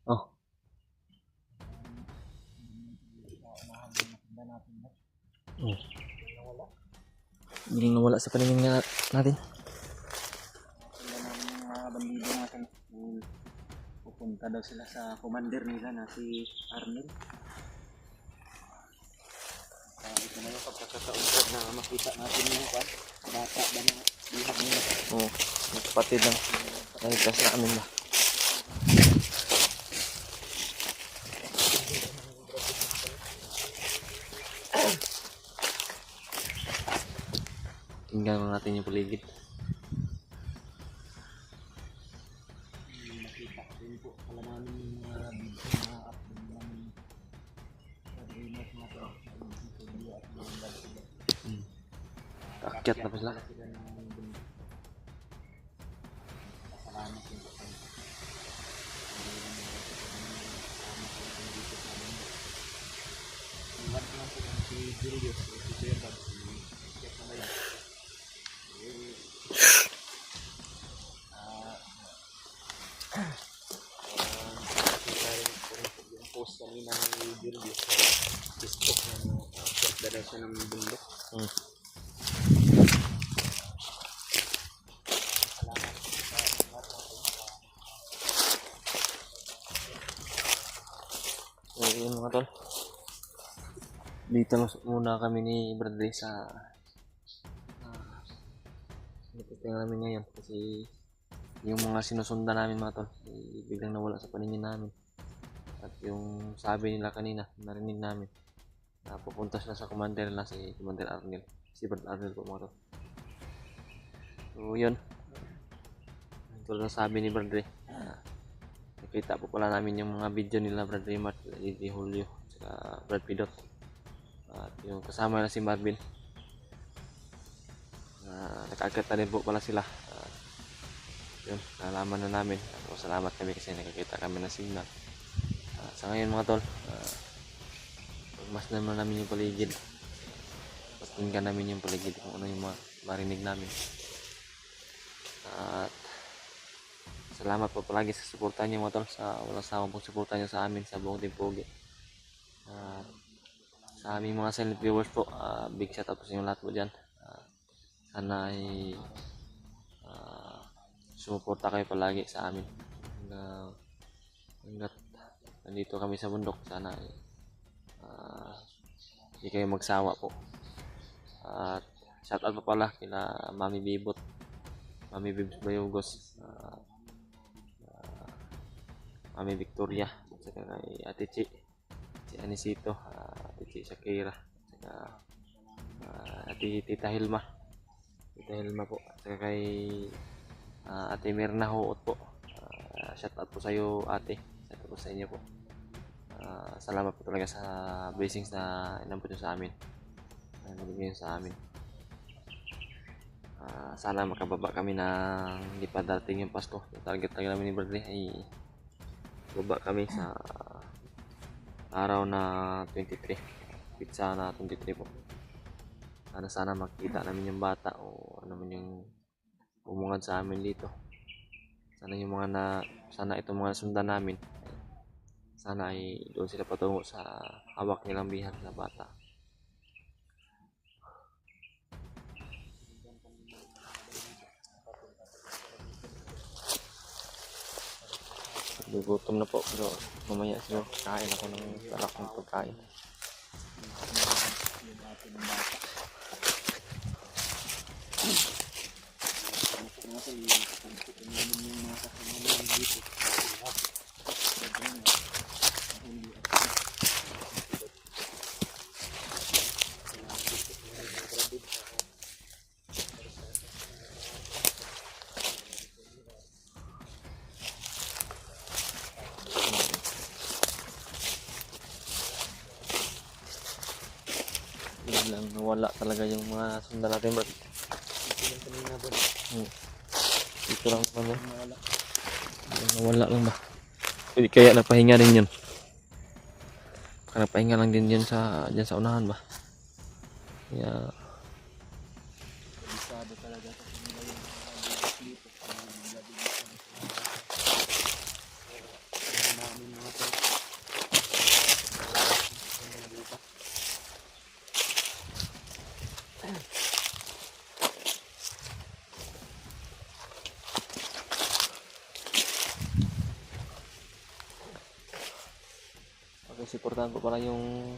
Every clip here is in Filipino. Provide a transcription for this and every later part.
Oh. Oh. Biglang nawala sa paningin natin. Mga bandido natin. Pupunta daw sila sa commander nila na si Arnel. Ito na yung pagkakataon na makita natin yung bata ba na bihag nila. Oo. Yung kapatid lang. Dahil kasi amin ba. Tingnan natin yung paligid. Nakita din po pala namin yung mga video na upload namin sa remote natin. Kaakyat na pa sila. Salamat din po kayo. Iwan ko lang po ng si Julius, si Sir Bob, si Chef na ba yan? Nakita rin po yung post kanina ni Julius sa Facebook na short na daw siya ng bundok. So yun mga tol. Dito muna kami ni Bradley sa tingnan namin ngayon kasi yung mga sinusundan namin mga tol biglang nawala sa paningin namin. At yung sabi nila kanina, narinig namin na pupunta sila sa commander na si Commander Arnel. Si Brad Arnel po mga tol. So yun. Tulad ng sabi ni Bradley, nakita po pala namin yung mga video nila Brad Raymart, Lady Julio, saka Brad Pidot. At yung kasama na si Marvin. Nakaakyat na rin po pala sila. Yun, nalaman na namin. Salamat kami kasi nakikita kami ng signal. Sa ngayon mga tol, mas naman namin yung paligid. Tingnan namin yung paligid kung ano yung marinig namin. At salamat po palagi sa suporta niyo mga tol, sa walang sawang pong suporta niyo sa amin sa buong Team Pogi. Sa aming mga silent viewers po, big shout out po sa inyo lahat po dyan. Sana ay sumuporta kayo palagi sa amin hanggat nandito kami sa bundok. Sana ay hindi kayo magsawa po. At shout out pa pala kila Mami Bibot, Mami Bibs Bayugos, Mami Victoria, at saka kay Ate Chi, si Anisito, Ate Chi Shakira, at saka Tita Hilma po, at saka kay Ate Mirna Huot po. Shout out po sa iyo ate, shout out po sa inyo po. Salamat po talaga sa blessings na inampun nyo sa amin, na nabigay sa amin. Sana makababa kami na hindi pa darating yung Pasko. Yung target talaga namin ni Bradley ay baba kami sa araw na 23, pizza na 23 po. Sana makita namin yung bata o ano man yung bumungad sa amin dito. Sana itong mga sundan namin, sana ay doon sila patungo sa hawak nilang bihag na bata. Gugutom na po, pero mamaya siguro kain ako ng alak ng pagkain. biglang nawala talaga yung mga sundalo natin, bro. Ito lang kanina bro. Dito lang naman yan. Nawala. Nawala lang ba? Pwede kaya napahinga din yun. Baka napahinga lang din yun dyan sa unahan ba? Kaya Kabisado talaga sa kanila yung mga bugas dito. Ang namin mga tol. okay, supportahan po pala yung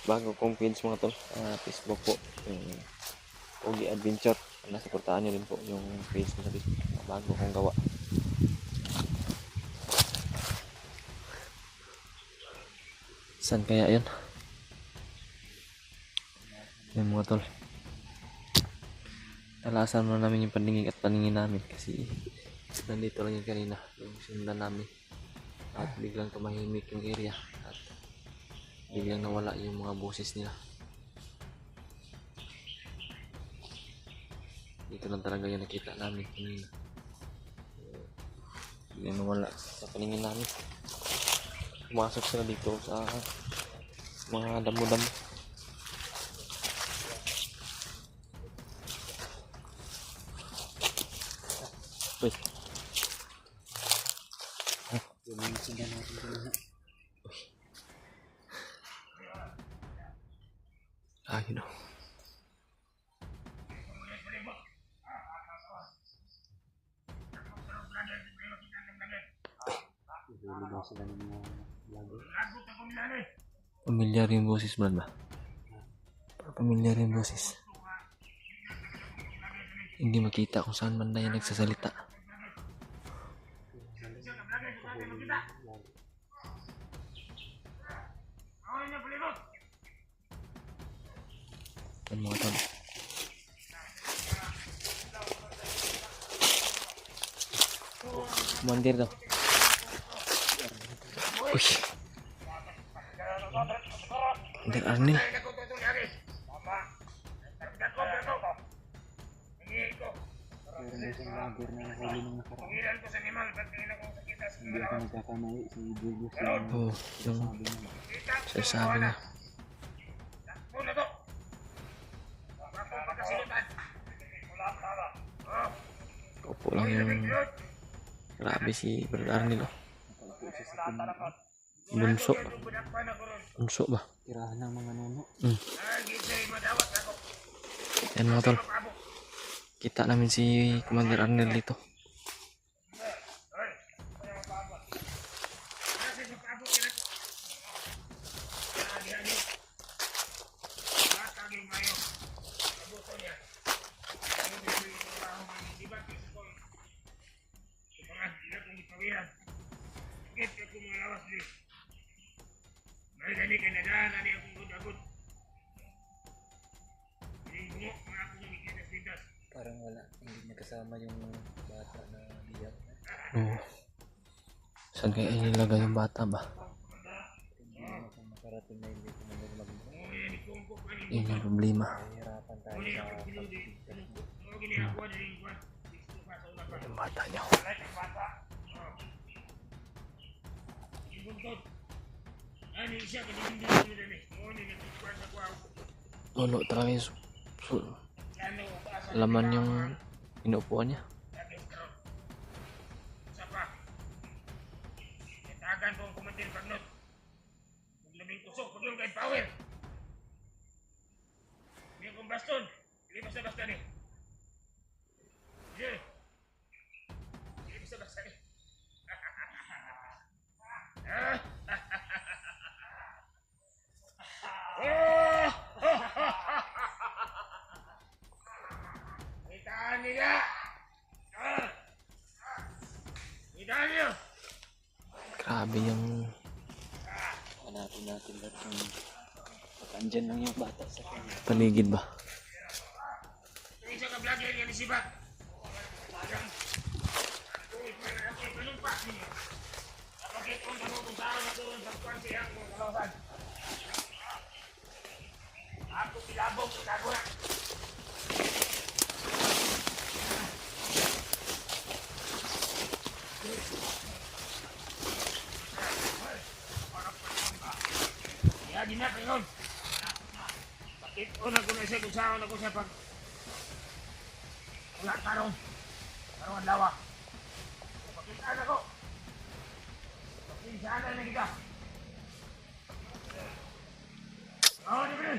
bago kong page mga tol. Facebook po. Yung Ogi Adventure. Supportahan nyo rin po yung page ko sa Facebook. Bago kong gawa. Saan kaya yun? Yung mga tol. Talasan mo namin yung paningin at paningin namin kasi nandito lang yun kanina yung sinundan namin at biglang tumahimik yung area at biglang nawala yung mga boses nila. Dito lang talaga yung nakita namin kanina. Biglang nawala sa paningin namin. Pumasok sila dito sa mga damo-damo. Uy. Yung sila natin kanina. Yun o. Huli daw sila ng mga lago. Pamilyar yung boses, Brad ba? Pamilyar yung boses. Hindi makita kung saan banda yung nagsasalita. Yan mga tol. Kumandir daw. Uy. Kumandir Arnil. Meron daw siyang lager na nahuli ng nakaraan. Hindi ako nagkakamali si Julius yung Oh, yung sabi niya. sasabi na. Opo lang yung grabe si Brad Arnil. Nakaupo siya sa pinaka. Bunso. Bunso ba? Tirahan ng mga nuno. Yan mga tol. Kita namin si Commander Arnel dito. Parang wala. Hindi niya kasama yung bata na diyan. Oh. Saan kaya inilagay yung bata ba? Hindi naman kung makarating na hindi ko mag-mag. Yun yung problema. Hirapan tayo sa pagtigtas. Yung bata niya. Nuno talaga yung laman yung inuupuan niya. Tagan ko ang kumandir Bagnot. Maglabing kusok, pag yung guide power. Hindi kong baston. Hindi basta-basta ni. Hindi. Hindi basta-basta ni. Itaan nila! Itaan niyo! Grabe yung Hanapin natin lahat yung andyan lang yung bata sa kanya. paligid ba. Ito isa ka vlogger yan ni Sibat. Parang, tuloy pa na ako, panumpa niyo. Kapagit kong tanong kung saan naturon sa kwan siya ang kalawasan. Ako sila kasi kung saan ako siya pag wala tarong. Tarong ang lawa. Pakitaan ako. Pakitaan na kita. Oh, di ba?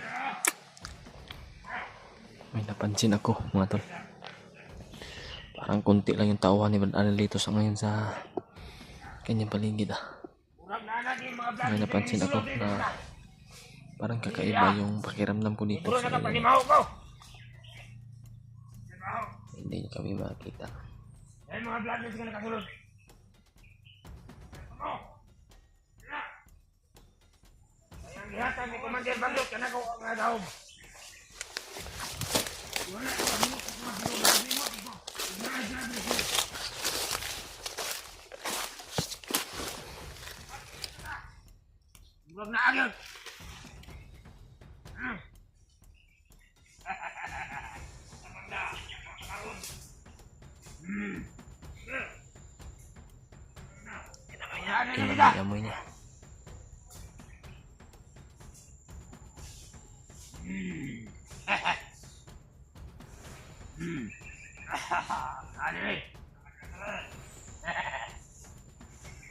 May napansin ako mga tol. Parang konti lang yung tauhan ni Brad Anelito sa ngayon sa kanyang paligid Urang na natin mga May napansin ako na parang kakaiba yung pakiramdam ko dito. Siguro So, nakapanimaw ko. Panimaw. hindi niyo kami makita. Yan mga vlog na sila nakasulod. Ano? Na. Ayang gihatan ni Commander Bagyot ka na ko ang daw. Wala ka mo ko masulod na mo ito. Grabe ko. Huwag na agad. Amoy niya. Ano eh?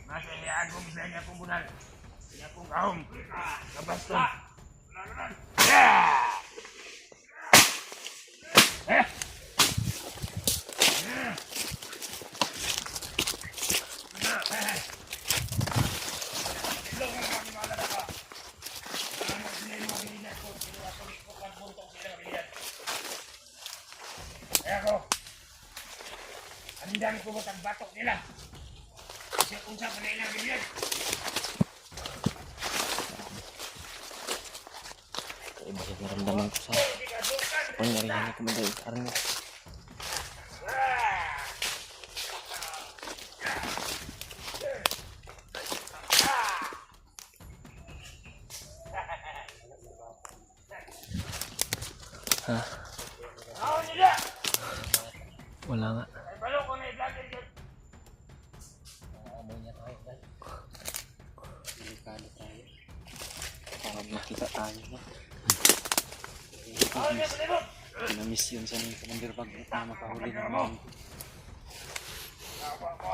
Masayaan kong isa niya kong bunal. Niya kong kahong. Kabaston. Yeah! Eh! Kaya ko, andan ko ang batok nila. Kasi unsa pa na ilang bilyan. Iba yung naramdaman ko sa pangyarihan ni Commander Arnold. Ha? Ako nila! Wala nga. Ay balo ko na i-vlogger dyan. Amoy niya tayo, Brad. Delikado tayo. Parang nakita tayo na. Ako nila, palibot! Pinamiss yun sa ni Commander Bagyot na makahuli ng mga Ako, ako.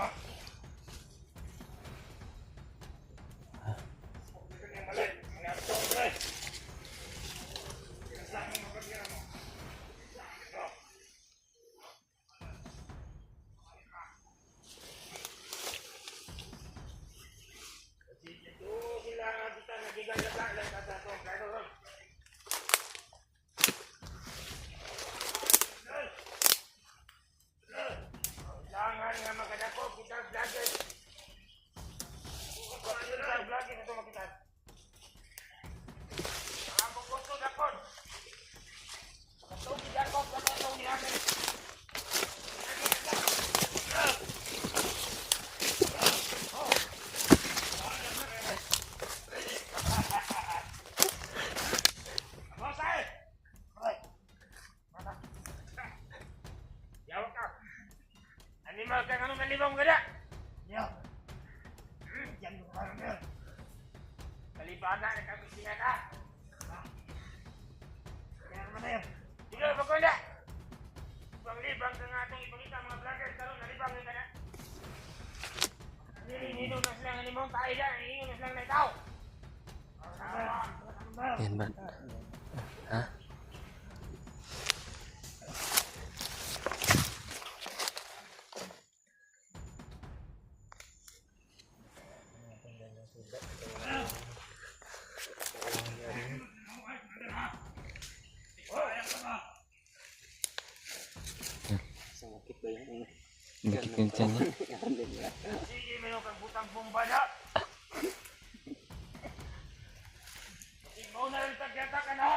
Kailangan nga magkadako, kita vlogger. Kita vlogger ito makita. Ang gusto dakon. Gusto dakon, dakon ni Amen. Animal ka nga nalibang ka na. Yo. Diyan mo ka rin. Kalibaga na kami sila ka. Kaya naman na yun. Dilo, pagkunda. Panglibang ka nga itong ipagita mga vloggers. Karoon, nalibang ka na. Nino na silang animong tayo dyan. Nino na silang naitaw. Yan ba? Ha? sakit ba yung Dikit yung tiyan niya. Sige, mayroon kang butang bomba na. Ikaw na rin tagyata ka na.